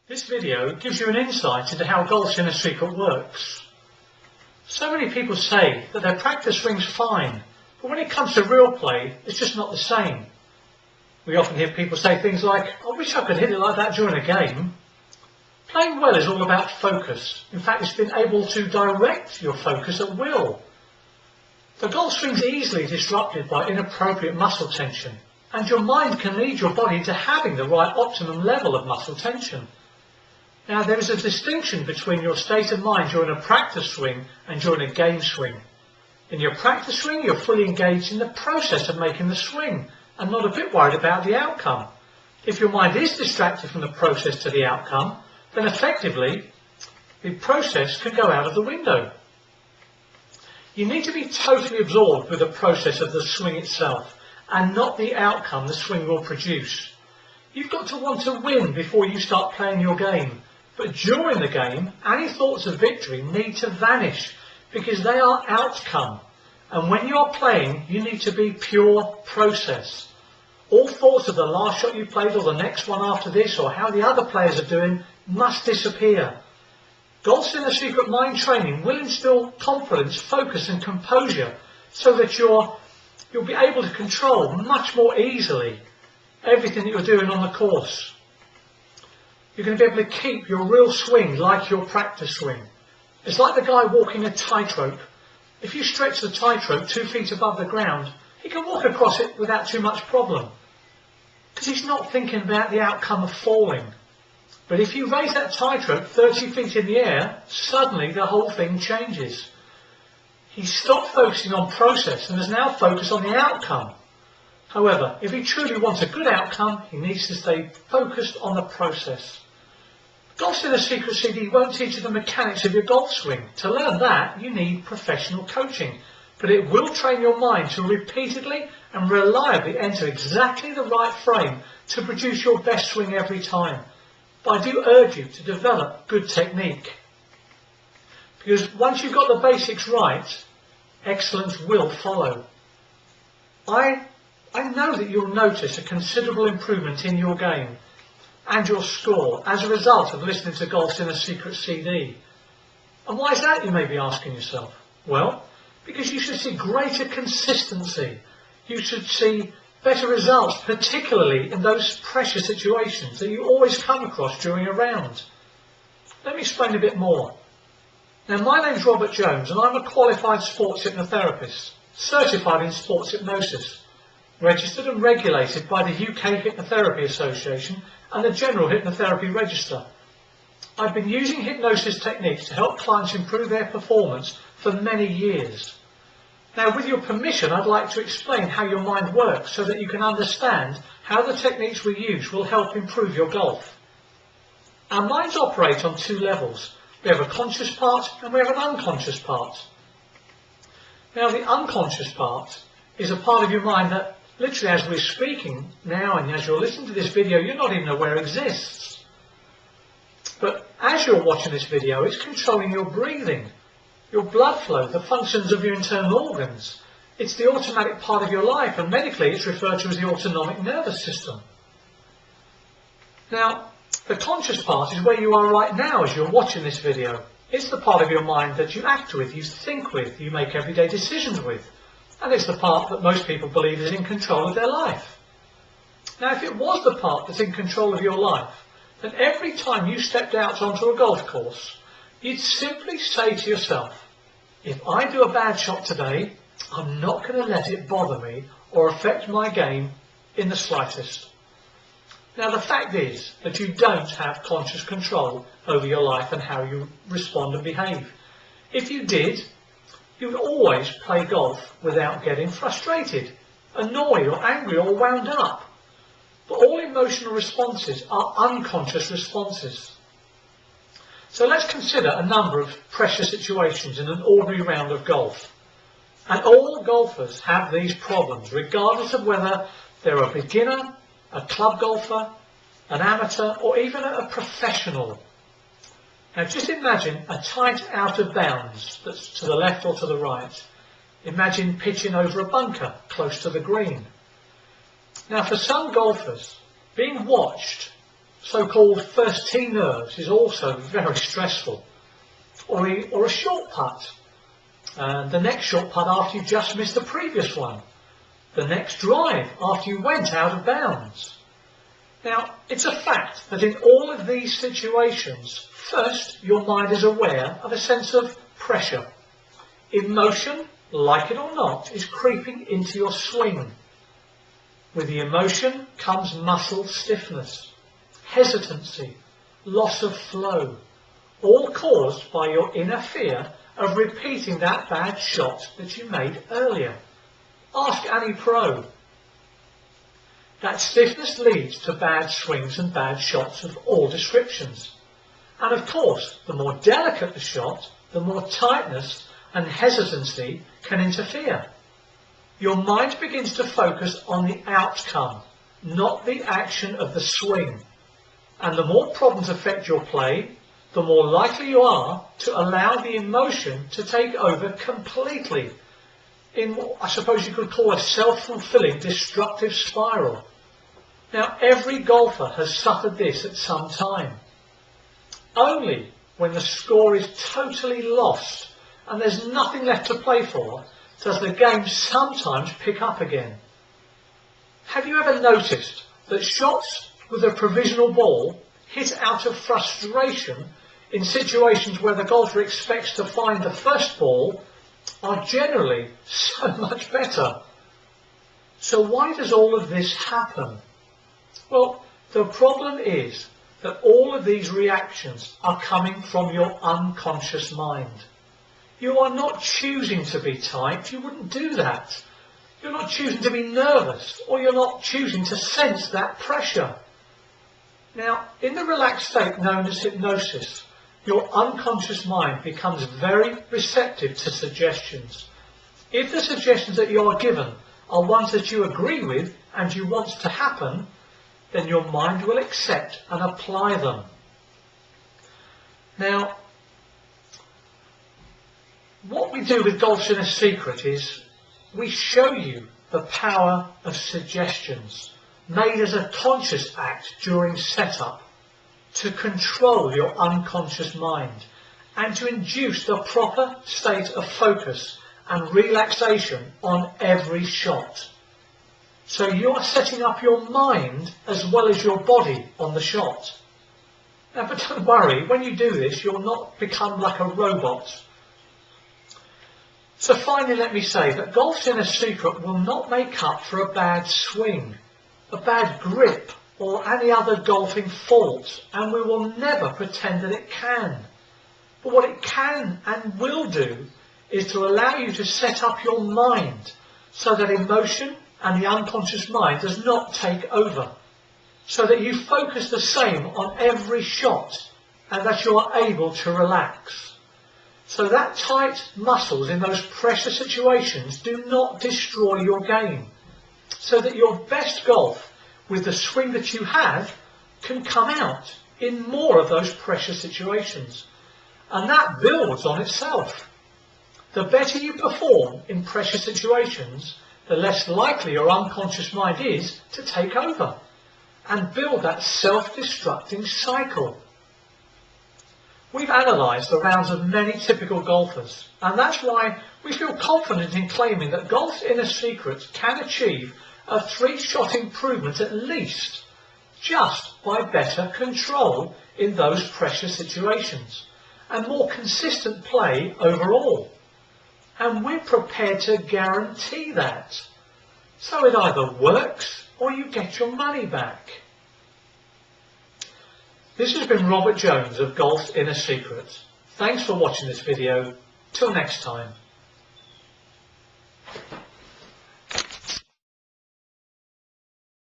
This video gives you an insight into how Golf's Inner Secret works. So many people say that their practice swing's fine, but when it comes to real play, it's just not the same. We often hear people say things like, "I wish I could hit it like that during a game." Playing well is all about focus. In fact, it's been able to direct your focus at will. The golf swing's easily disrupted by inappropriate muscle tension, and your mind can lead your body to having the right optimum level of muscle tension. Now, there is a distinction between your state of mind during a practice swing and during a game swing. In your practice swing, you're fully engaged in the process of making the swing and not a bit worried about the outcome. If your mind is distracted from the process to the outcome, then effectively the process can go out of the window. You need to be totally absorbed with the process of the swing itself and not the outcome the swing will produce. You've got to want to win before you start playing your game. But during the game, any thoughts of victory need to vanish because they are outcome. And when you are playing, you need to be pure process. All thoughts of the last shot you played or the next one after this or how the other players are doing must disappear. Golf's Inner Secret mind training will instill confidence, focus and composure so that you'll be able to control much more easily everything that you're doing on the course. You're going to be able to keep your real swing like your practice swing. It's like the guy walking a tightrope. If you stretch the tightrope 2 feet above the ground, he can walk across it without too much problem because he's not thinking about the outcome of falling. But if you raise that tightrope 30 feet in the air, suddenly the whole thing changes. He's stopped focusing on process and is now focused on the outcome. However, if he truly wants a good outcome, he needs to stay focused on the process. Golf's Inner Secret CD won't teach you the mechanics of your golf swing. To learn that, you need professional coaching. But it will train your mind to repeatedly and reliably enter exactly the right frame to produce your best swing every time. But I do urge you to develop good technique. Because once you've got the basics right, excellence will follow. I know that you'll notice a considerable improvement in your game and your score as a result of listening to Golf's Inner Secret CD. And why is that, you may be asking yourself? Well, because you should see greater consistency. You should see better results, particularly in those pressure situations that you always come across during a round. Let me explain a bit more. Now, my name's Robert Jones and I'm a qualified sports hypnotherapist, certified in sports hypnosis, registered and regulated by the UK Hypnotherapy Association and the General Hypnotherapy Register. I've been using hypnosis techniques to help clients improve their performance for many years. Now, with your permission, I'd like to explain how your mind works so that you can understand how the techniques we use will help improve your golf. Our minds operate on 2 levels. We have a conscious part and we have an unconscious part. Now, the unconscious part is a part of your mind that literally as we're speaking now and as you're listening to this video, you're not even aware exists. But as you're watching this video, it's controlling your breathing, your blood flow, the functions of your internal organs. It's the automatic part of your life, and medically it's referred to as the autonomic nervous system. Now, the conscious part is where you are right now as you're watching this video. It's the part of your mind that you act with, you think with, you make everyday decisions with. And it's the part that most people believe is in control of their life. Now, if it was the part that's in control of your life, then every time you stepped out onto a golf course, you'd simply say to yourself, if I do a bad shot today, I'm not going to let it bother me or affect my game in the slightest. Now, the fact is that you don't have conscious control over your life and how you respond and behave. If you did, you would always play golf without getting frustrated, annoyed or angry or wound up. But all emotional responses are unconscious responses. So let's consider a number of pressure situations in an ordinary round of golf. And all golfers have these problems, regardless of whether they're a beginner, a club golfer, an amateur or even a professional. Now just imagine a tight out of bounds that's to the left or to the right. Imagine pitching over a bunker close to the green. Now for some golfers, being watched so-called first tee nerves is also very stressful. Or a short putt. The next short putt after you just missed the previous one. The next drive after you went out of bounds. Now, it's a fact that in all of these situations, first, your mind is aware of a sense of pressure. Emotion, like it or not, is creeping into your swing. With the emotion comes muscle stiffness, hesitancy, loss of flow, all caused by your inner fear of repeating that bad shot that you made earlier. Ask any pro. That stiffness leads to bad swings and bad shots of all descriptions. And of course, the more delicate the shot, the more tightness and hesitancy can interfere. Your mind begins to focus on the outcome, not the action of the swing. And the more problems affect your play, the more likely you are to allow the emotion to take over completely in what I suppose you could call a self-fulfilling destructive spiral. Now, every golfer has suffered this at some time. Only when the score is totally lost and there's nothing left to play for does the game sometimes pick up again. Have you ever noticed that shots with a provisional ball hit out of frustration in situations where the golfer expects to find the first ball are generally so much better? So why does all of this happen? Well, the problem is that all of these reactions are coming from your unconscious mind. You are not choosing to be tight, you wouldn't do that. You're not choosing to be nervous, or you're not choosing to sense that pressure. Now, in the relaxed state known as hypnosis, your unconscious mind becomes very receptive to suggestions. If the suggestions that you are given are ones that you agree with and you want to happen, then your mind will accept and apply them. Now, what we do with Golf's Inner Secret is we show you the power of suggestions made as a conscious act during setup to control your unconscious mind and to induce the proper state of focus and relaxation on every shot. So you are setting up your mind as well as your body on the shot. Now, but don't worry, when you do this, you'll not become like a robot. So finally, let me say that Golf's Inner Secret will not make up for a bad swing, a bad grip, or any other golfing fault, and we will never pretend that it can. But what it can and will do is to allow you to set up your mind so that emotion and the unconscious mind does not take over, so that you focus the same on every shot and that you are able to relax. So that tight muscles in those pressure situations do not destroy your game, so that your best golf with the swing that you have can come out in more of those pressure situations. And that builds on itself. The better you perform in pressure situations, the less likely your unconscious mind is to take over and build that self-destructing cycle. We've analysed the rounds of many typical golfers, and that's why we feel confident in claiming that Golf's Inner Secret can achieve a 3-shot improvement at least, just by better control in those pressure situations and more consistent play overall. And we're prepared to guarantee that. So it either works or you get your money back. This has been Robert Jones of Golf's Inner Secret. Thanks for watching this video. Till next time.